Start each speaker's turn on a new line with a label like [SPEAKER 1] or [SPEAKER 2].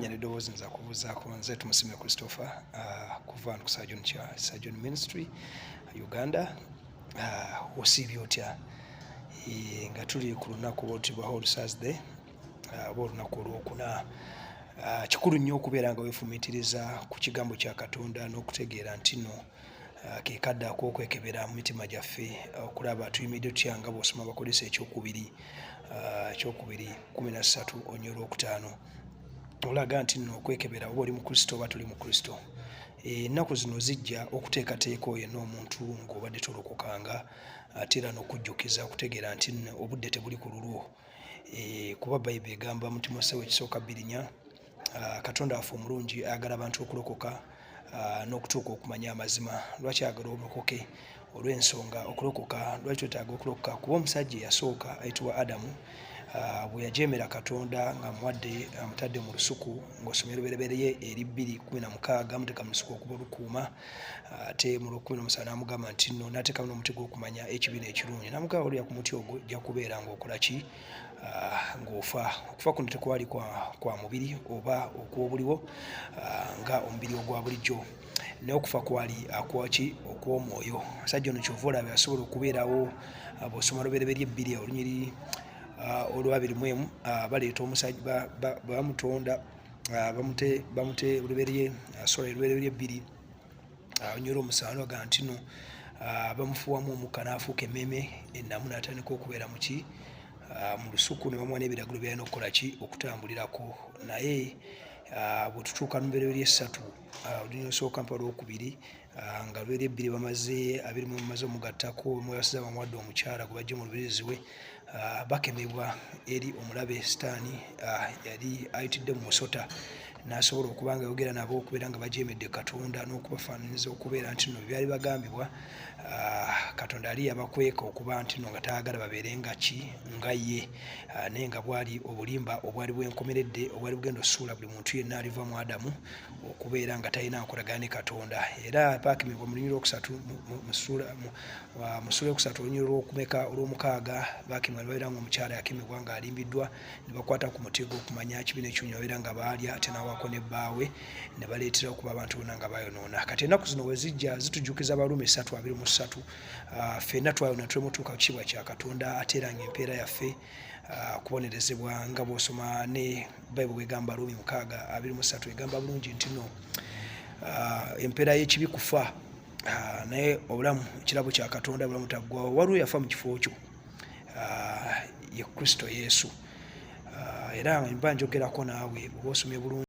[SPEAKER 1] Eddowoozi nza kubuuzaako nze Tumusiime Christopher kuva ku Sajoni Ministry Uganda. Osiibye otya nga tuli ku lunaku olw'ottibwa Holy Thursday oba olunaku olwokuna. Kikulu nnyo okubeera nga weefumiitiriza ku kigambo kya Katonda n'okutegeera nti nno ke kadde ak'okwekebera mu mitima gyaffe okulaba tuyimiridde tutya nga bw'osoma Abakolose ekyokubiri 13:5 olaga nti nno okwekebera oba oli mu Kristo oba tuli mu Kristo. Ennaku zino zijja okuteekateeka oyo n'omuntu ng'obadde tolokokanga ate era n'okujjukiza okutegeera nti nno obudde tebuli ku lulwo. Kuba Bayibuli egamba mu Timoseewo ekisooka 2:4 Katonda waffe omulungi ayagala abantu okulokoka n'okutuuka okumanya amazima. Lwaki ayagala olokoke? Olw'ensonga okulokoka, lwaki twetaaga okulokoka? Kuba omusajja eyasooka ayitibwa Adamu bwe yajeemera Katonda amutadde mu lusuku, ng'osomye Olubereberye 2:16 amuteeka mu lusuku okuba olukuuma, ate mu 17 n'amugamba nti nno n'ateekamu n'omuti gw'okumanya ekibi n'ekirungi. N'amugamba olya ku muti ogwo ojja kubeera ng'okola ki? Ng'ofa. Okufa kuno tekwali kwa mubiri oba okw'obuliwo nga omubiri ogwa bulijjo, naye okufa kwali akwaki? Okw'omwoyo. Omusajja ono kyova olaba yasobola okubeerawo. Bw'osoma Olubereberye 2 olunyiri olwa 21 baleeta omusajja bamutonda bamute Olubereberye 2 olunyiri olw'omusanvu baga nti no bamufuuwamu omukka n'afuuka emmeme ennamu n'atandika okubeera mu ki? Mu lusuku ne bamuwa n'ebiragiro by'alina okukola ki? Okutambulirako. Naye bwe tutuuka mu Lubereberye 3 olunyiri olusooka mpaka olwokubiri nga Lubereberye 2 bamaze 20 bamaze omugattako, omwe basiza bamuwadde omukyala gwe bajje mu lubirizi we, bakemebwa eri omulabe Sitaani yali ayitidde mu musota n'asobola okuba nga yogera nabo okubeera nga bajeemedde Katonda n'okubafaananiza okubeera nti nno byali bagambibwa Katonda yali yabakweka okuba nti nno nga tayagala babeere nga ki? Nga ye. Naye nga bwali obulimba obwali bwenkomeredde obwali bugenda osuula buli muntu yenna aliva mu Adamu okubeera nga talina nkolagana ne Katonda. Era baakemebwa mu lunyiri olwokusatu mu ssuula eyokusatu olunyiri olw'omukaaga baakemebwa babeera ng'omukyala yakemebwa ng'alimbiddwa, ne bakwata ku muti gw'okumanya ekibi n'ekirungi babeera nga baalya ate n'awaako ne bbaawe ne baleetera okuba abantu bonna nga bayonoona. Kati ennaku zino we zijja zitujjukiza Abaruumi 3:23 ffenna twayonoona tulemutuuka ku kitiibwa kya Katonda ate era ng'empeera yaffe kubonerezebwa nga bw'osoma ne Bayibuli bw'egamba Abaruumi 6:23 egamba bulungi nti no empeera y'ekibi kufa, naye obulamu ekirabo kya Katonda bulamu taggwaawo. Waliwo yafa mu kifo kyo, ye Kristo Yesu. Era mba njogerako naawe oba osomye bulungi